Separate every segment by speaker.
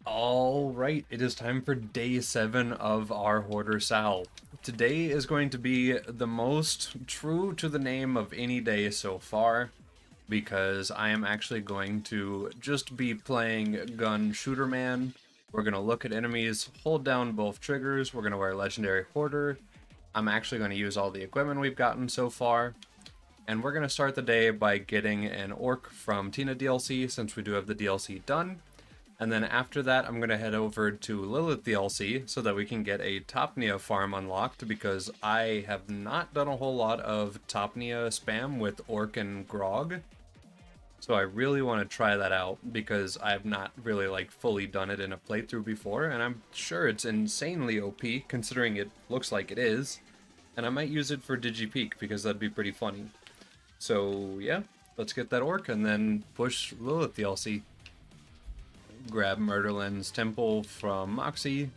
Speaker 1: Alright, it is time for day 7 of our Hoarder Sal. Today is going to be the most true to the name of any day so far, because I am actually going to just be playing Gun Shooter Man. We're going to look at enemies, hold down both triggers, we're going to wear Legendary Hoarder. I'm actually going to use all the equipment we've gotten so far. And we're going to start the day by getting an Orc from Tina DLC, since we do have the DLC done. And then after that, I'm going to head over to Lilith DLC so that we can get a Topnia farm unlocked, because I have not done a whole lot of Topnia spam with Orc and Grog. So I really want to try that out, because I have not really fully done it in a playthrough before, and I'm sure it's insanely OP considering it looks like it is. And I might use it for DigiPeak because that'd be pretty funny. So yeah, let's get that Orc and then push Lilith DLC. Grab Murderland's Temple from Moxie.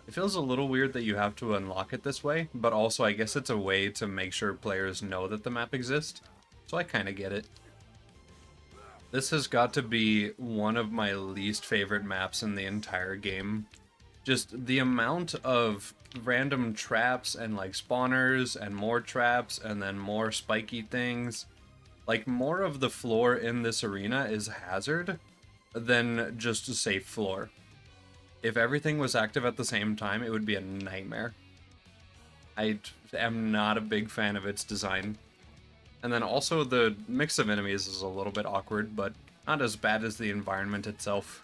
Speaker 1: It feels a little weird that you have to unlock it this way, but also I guess it's a way to make sure players know that the map exists, so I kind of get it. This has got to be one of my least favorite maps in the entire game. Just the amount of random traps and spawners and more traps and then more spiky things. More of the floor in this arena is hazard than just a safe floor. If everything was active at the same time, it would be a nightmare. I am not a big fan of its design. And then also the mix of enemies is a little bit awkward, but not as bad as the environment itself.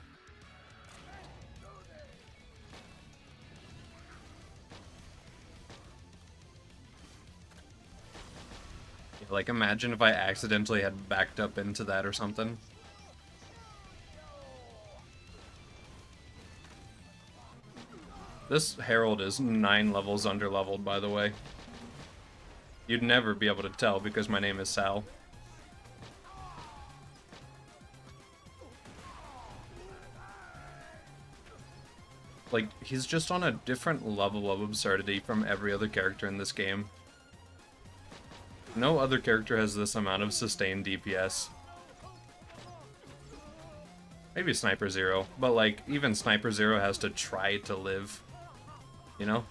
Speaker 1: Imagine if I accidentally had backed up into that or something. This Herald is 9 levels underleveled, by the way. You'd never be able to tell because my name is Sal. He's just on a different level of absurdity from every other character in this game. No other character has this amount of sustained DPS. Maybe Sniper Zero, but even Sniper Zero has to try to live. You know?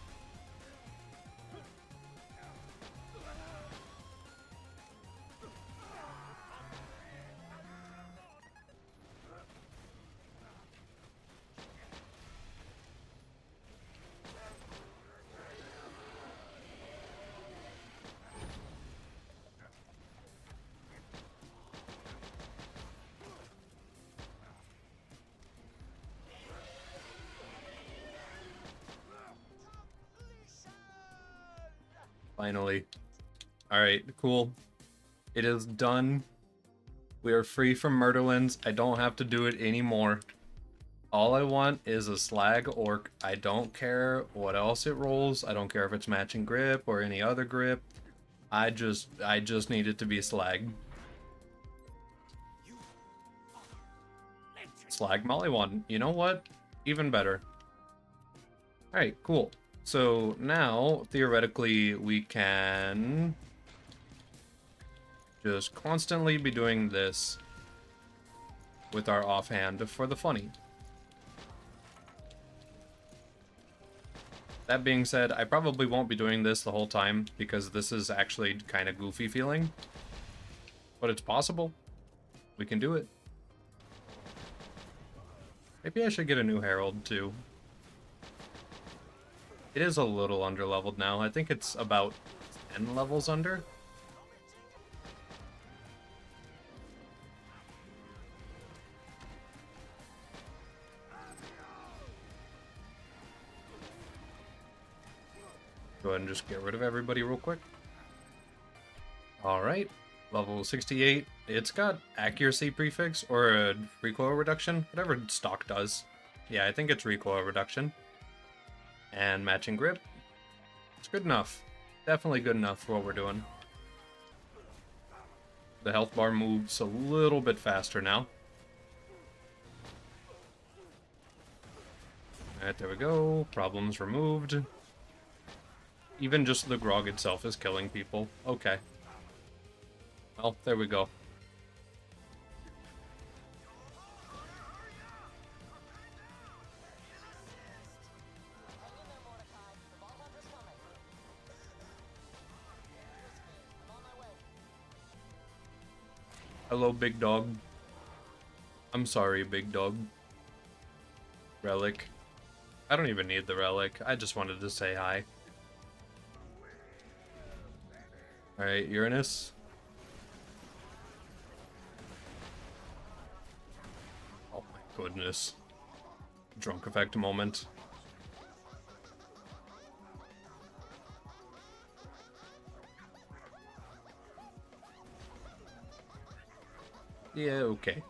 Speaker 1: Finally. Alright, cool. It is done. We are free from Murderlands. I don't have to do it anymore. All I want is a slag orc. I don't care what else it rolls. I don't care if it's matching grip or any other grip. I just need it to be slag. Slag Mollywon. You know what? Even better. Alright, cool. So now, theoretically, we can just constantly be doing this with our offhand for the funny. That being said, I probably won't be doing this the whole time because this is actually kind of goofy feeling. But it's possible. We can do it. Maybe I should get a new Herald too. It is a little underleveled now. I think it's about 10 levels under. Go ahead and just get rid of everybody real quick. Alright, level 68. It's got accuracy prefix or a recoil reduction, whatever stock does. Yeah, I think it's recoil reduction. And matching grip. It's good enough. Definitely good enough for what we're doing. The health bar moves a little bit faster now. Alright, there we go. Problems removed. Even just the grog itself is killing people. Okay. Well, there we go. Hello, big dog. I'm sorry, big dog. Relic. I don't even need the relic. I just wanted to say hi. Alright, Uranus. Oh my goodness. Drunk effect moment. Yeah, okay.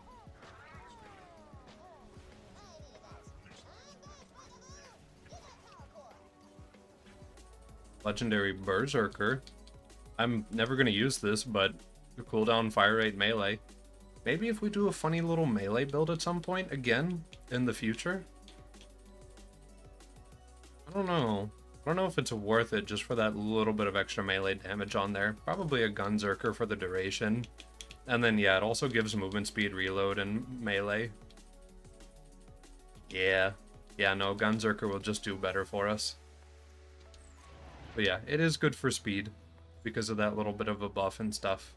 Speaker 1: Legendary Berserker. I'm never going to use this, but the cooldown fire rate melee. Maybe if we do a funny little melee build at some point again in the future? I don't know. I don't know if it's worth it just for that little bit of extra melee damage on there. Probably a Gunzerker for the duration. And then, yeah, it also gives movement speed, reload, and melee. Yeah. Yeah, no, Gunzerker will just do better for us. But yeah, it is good for speed because of that little bit of a buff and stuff.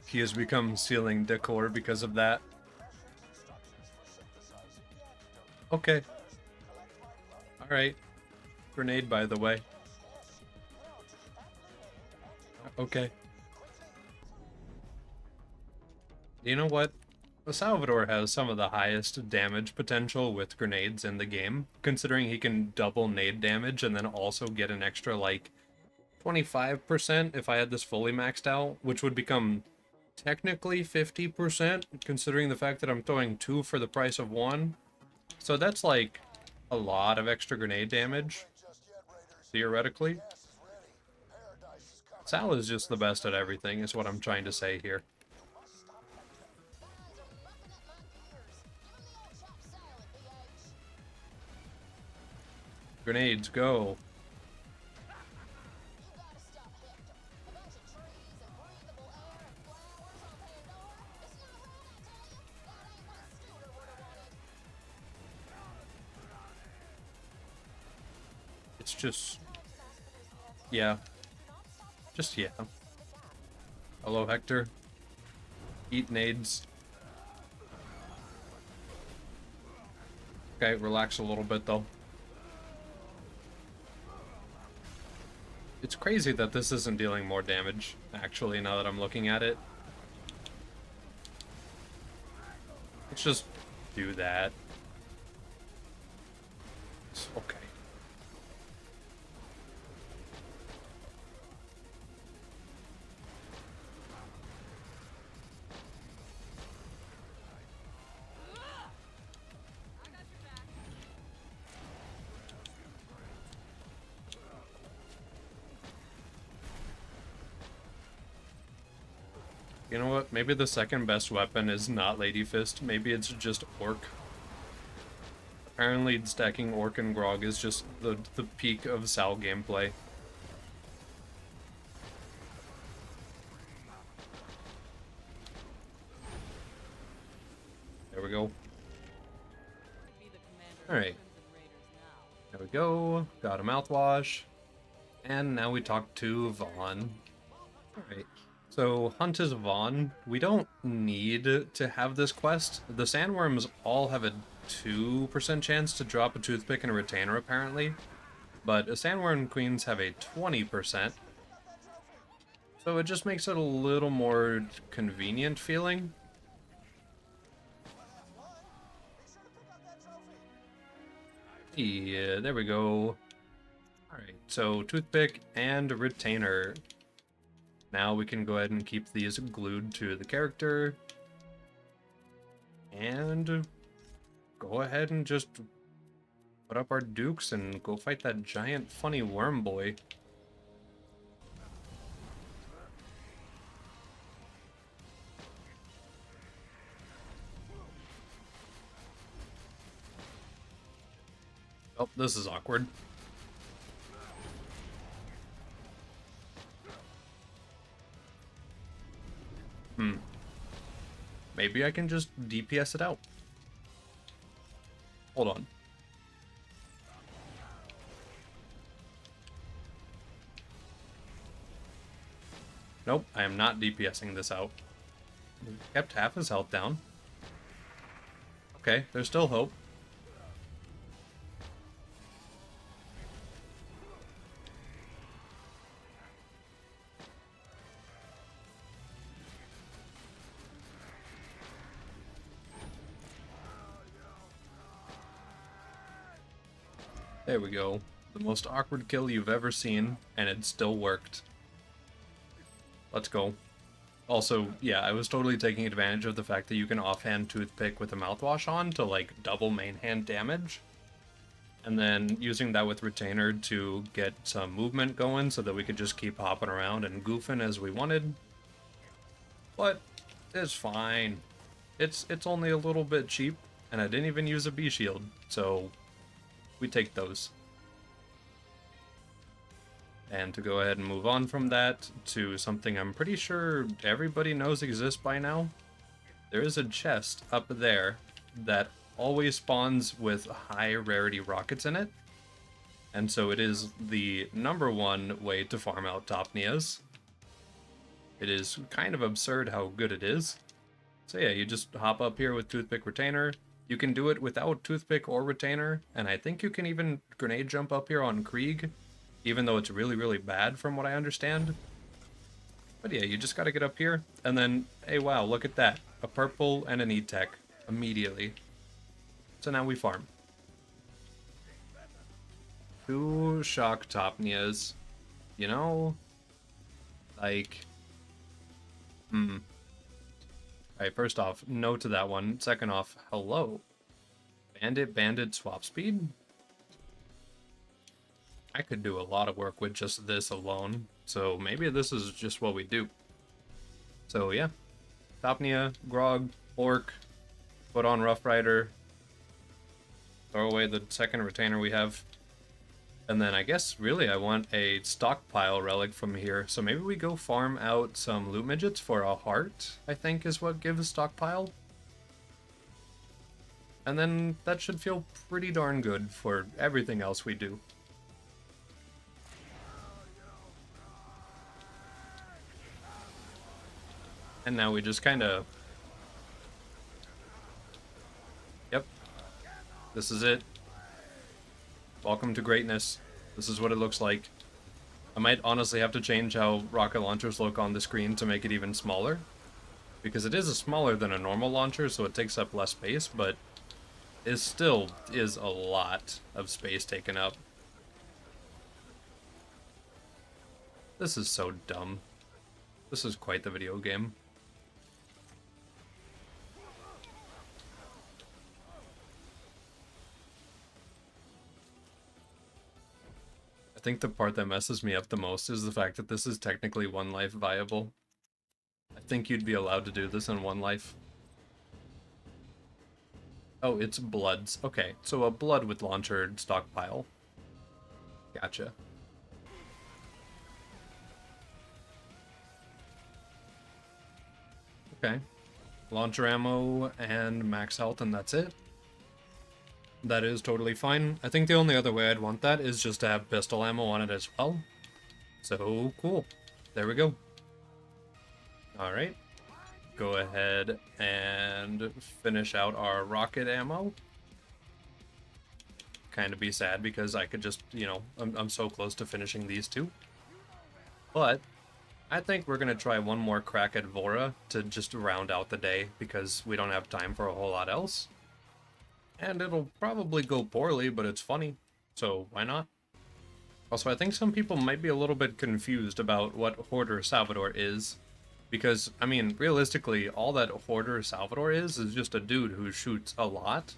Speaker 1: He has become ceiling decor because of that. Okay. Alright. Grenade, by the way. Okay. You know what? Salvador has some of the highest damage potential with grenades in the game, considering he can double nade damage and then also get an extra, like, 25% if I had this fully maxed out, which would become technically 50%, considering the fact that I'm throwing 2 for the price of 1. So that's, like, a lot of extra grenade damage, theoretically. Sal is just the best at everything, is what I'm trying to say here. Grenades, go. It's just... yeah. Just, yeah. Hello, Hector. Eat nades. Okay, relax a little bit, though. It's crazy that this isn't dealing more damage, actually, now that I'm looking at it. Let's just do that. Okay. You know what? Maybe the second best weapon is not Lady Fist. Maybe it's just Orc. Apparently, stacking Orc and Grog is just the peak of Sal gameplay. There we go. Alright. There we go. Got a mouthwash. And now we talk to Vaughn. Alright. So, Hunt is Vaughn. We don't need to have this quest. The sandworms all have a 2% chance to drop a toothpick and a retainer, apparently. But the sandworm queens have a 20%. So it just makes it a little more convenient feeling. Yeah, there we go. Alright, so toothpick and retainer. Now we can go ahead and keep these glued to the character. And go ahead and just put up our dukes and go fight that giant funny worm boy. Oh, this is awkward. Maybe I can just DPS it out. Hold on. Nope, I am not DPSing this out. Kept half his health down. Okay, there's still hope. There we go. The most awkward kill you've ever seen, and it still worked. Let's go. Also, yeah, I was totally taking advantage of the fact that you can offhand toothpick with a mouthwash on to, like, double main hand damage. And then using that with retainer to get some movement going so that we could just keep hopping around and goofing as we wanted. But it's fine. It's only a little bit cheap, and I didn't even use a B shield, so we take those. And to go ahead and move on from that to something I'm pretty sure everybody knows exists by now, there is a chest up there that always spawns with high rarity rockets in it. And so it is the #1 way to farm out Topnias. It is kind of absurd how good it is. So yeah, you just hop up here with Toothpick Retainer. You can do it without Toothpick or Retainer, and I think you can even grenade jump up here on Krieg, even though it's really, really bad from what I understand. But yeah, you just gotta get up here, and then, hey wow, look at that. A purple and an E-Tech immediately. So now we farm. 2 shock Topnias. You know, like, Alright, first off, no to that one. Second off, hello. Bandit swap speed? I could do a lot of work with just this alone, so maybe this is just what we do. So yeah, Topnia, Grog, Orc, put on Rough Rider, throw away the second retainer we have, and then I guess really I want a stockpile relic from here, so maybe we go farm out some loot midgets for a heart, I think is what gives stockpile. And then that should feel pretty darn good for everything else we do. And now we just kind of... Yep. This is it. Welcome to greatness. This is what it looks like. I might honestly have to change how rocket launchers look on the screen to make it even smaller. Because it is smaller than a normal launcher, so it takes up less space, but it still is a lot of space taken up. This is so dumb. This is quite the video game. I think the part that messes me up the most is the fact that this is technically one life viable. I think you'd be allowed to do this in one life. Oh, it's bloods. Okay, so a blood with launcher stockpile. Gotcha. Okay. Launcher ammo and max health, and that's it. That is totally fine. I think the only other way I'd want that is just to have pistol ammo on it as well. So, cool. There we go. Alright. Go ahead and finish out our rocket ammo. Kind of be sad because I could just, you know, I'm so close to finishing these two. But I think we're going to try one more crack at Vora to just round out the day because we don't have time for a whole lot else. And it'll probably go poorly, but it's funny, so why not? Also, I think some people might be a little bit confused about what Hoarder Salvador is. Because, I mean, realistically, all that Hoarder Salvador is just a dude who shoots a lot.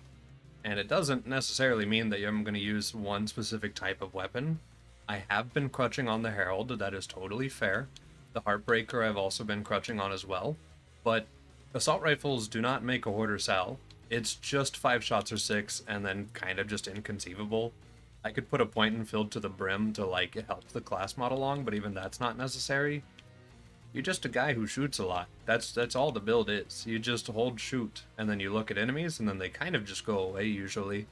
Speaker 1: And it doesn't necessarily mean that I'm going to use one specific type of weapon. I have been crutching on the Herald, that is totally fair. The Heartbreaker I've also been crutching on as well. But assault rifles do not make a Hoarder Sal. It's just 5 shots or 6, and then kind of just inconceivable. I could put a point and filled to the brim to, like, help the class mod along, but even that's not necessary. You're just a guy who shoots a lot. That's all the build is. You just hold shoot, and then you look at enemies, and then they kind of just go away, usually.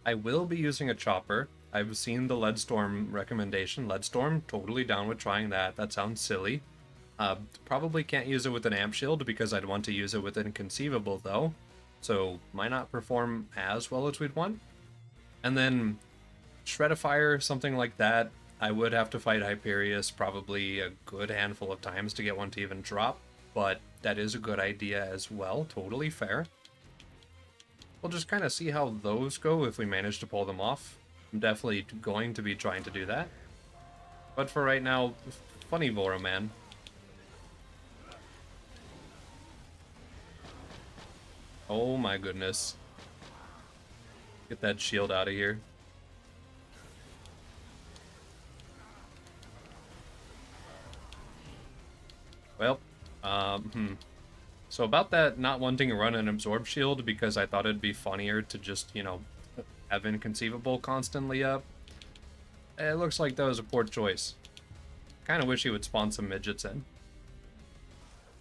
Speaker 1: I will be using a chopper. I've seen the Leadstorm recommendation. Leadstorm, totally down with trying that. That sounds silly. Probably can't use it with an amp shield because I'd want to use it with Inconceivable though. So might not perform as well as we'd want. And then Shredifire, something like that. I would have to fight Hyperius probably a good handful of times to get one to even drop, but that is a good idea as well. Totally fair. We'll just kind of see how those go if we manage to pull them off. I'm definitely going to be trying to do that. But for right now, funny Vora, man. Oh my goodness. Get that shield out of here. Well, So about that not wanting to run an absorb shield because I thought it'd be funnier to just, you know, have Inconceivable constantly up. It looks like that was a poor choice. Kind of wish he would spawn some midgets in.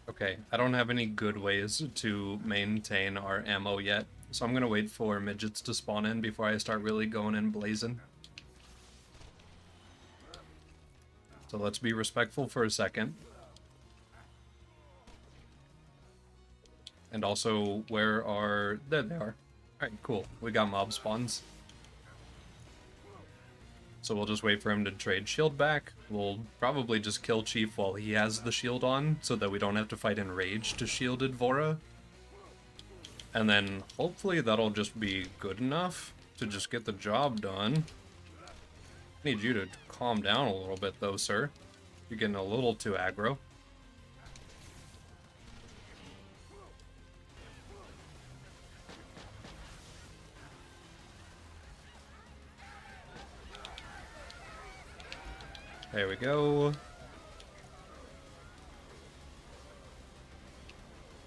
Speaker 1: Okay, I don't have any good ways to maintain our ammo yet, so I'm gonna wait for midgets to spawn in before I start really going in blazing. So let's be respectful for a second. And also, where are... There they are. Alright, cool. We got mob spawns. So we'll just wait for him to trade shield back. We'll probably just kill Chief while he has the shield on, so that we don't have to fight in rage to shielded Vora. And then hopefully that'll just be good enough to just get the job done. I need you to calm down a little bit though, sir. You're getting a little too aggro. There we go.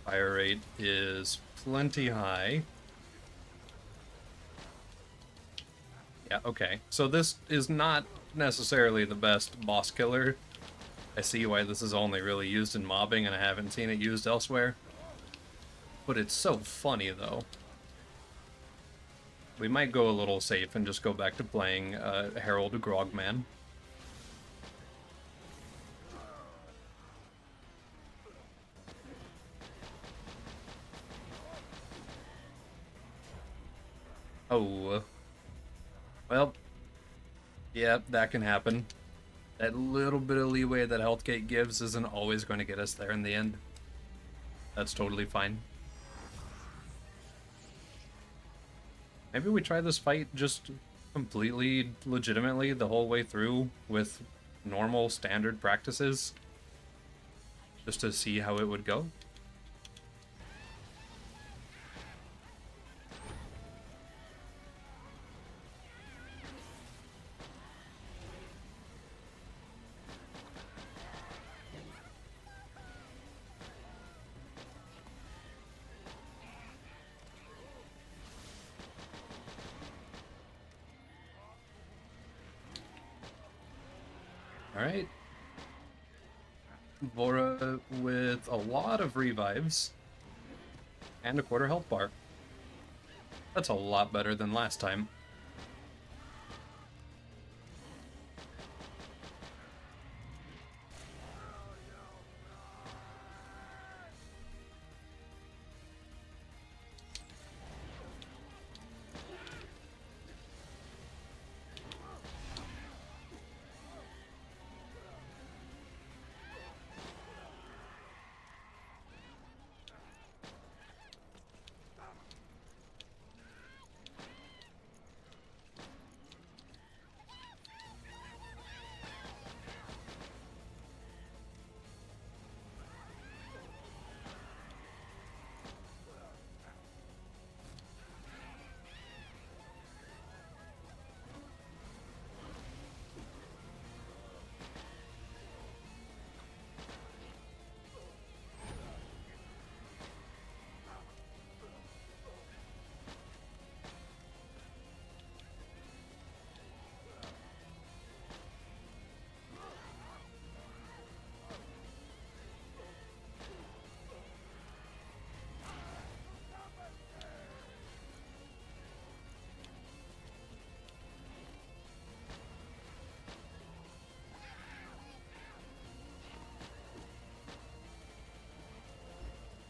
Speaker 1: Fire rate is plenty high. Yeah, okay. So this is not necessarily the best boss killer. I see why this is only really used in mobbing and I haven't seen it used elsewhere. But it's so funny though. We might go a little safe and just go back to playing Harold Grogman. Oh. Well. Yeah, that can happen. That little bit of leeway that Healthgate gives isn't always going to get us there in the end. That's totally fine. Maybe we try this fight just completely legitimately the whole way through with normal standard practices. Just to see how it would go. Alright. Vora with a lot of revives. And a quarter health bar. That's a lot better than last time.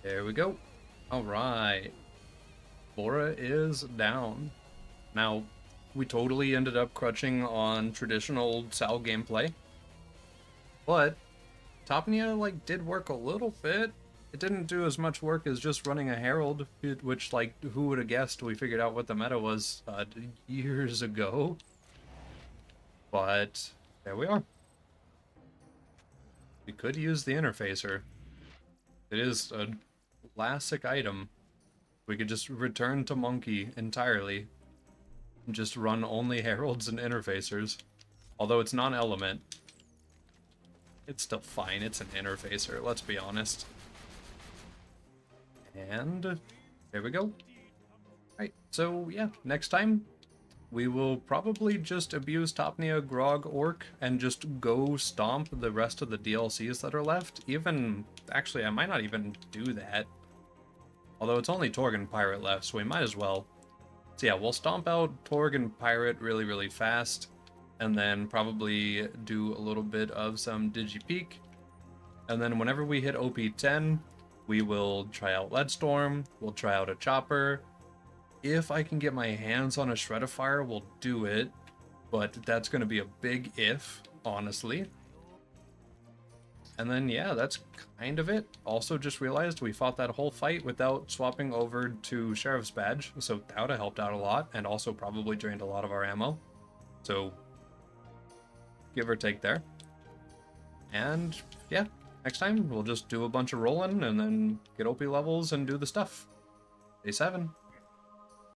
Speaker 1: There we go. Alright. Bora is down. Now, we totally ended up crutching on traditional Sal gameplay, but Topnia, like, did work a little bit. It didn't do as much work as just running a Herald, which, like, who would have guessed we figured out what the meta was years ago. But there we are. We could use the interfacer. It is a classic item. We could just return to Monkey entirely. And just run only Heralds and interfacers. Although it's non-element. It's still fine, it's an interfacer, let's be honest. And there we go. Right, so yeah, next time we will probably just abuse Topnia, Grog, Orc, and just go stomp the rest of the DLCs that are left. Even, actually, I might not even do that. Although it's only Torg and Pirate left, so we might as well. So yeah, we'll stomp out Torg and Pirate really, really fast, and then probably do a little bit of some Digipeak. And then whenever we hit OP10, we will try out Leadstorm, we'll try out a Chopper. If I can get my hands on a Shreddifier, we'll do it, but that's going to be a big if, honestly. And then, yeah, that's kind of it. Also just realized we fought that whole fight without swapping over to Sheriff's Badge, so that would have helped out a lot, and also probably drained a lot of our ammo. So, give or take there. And, yeah, next time we'll just do a bunch of rolling, and then get OP levels and do the stuff. Day 7.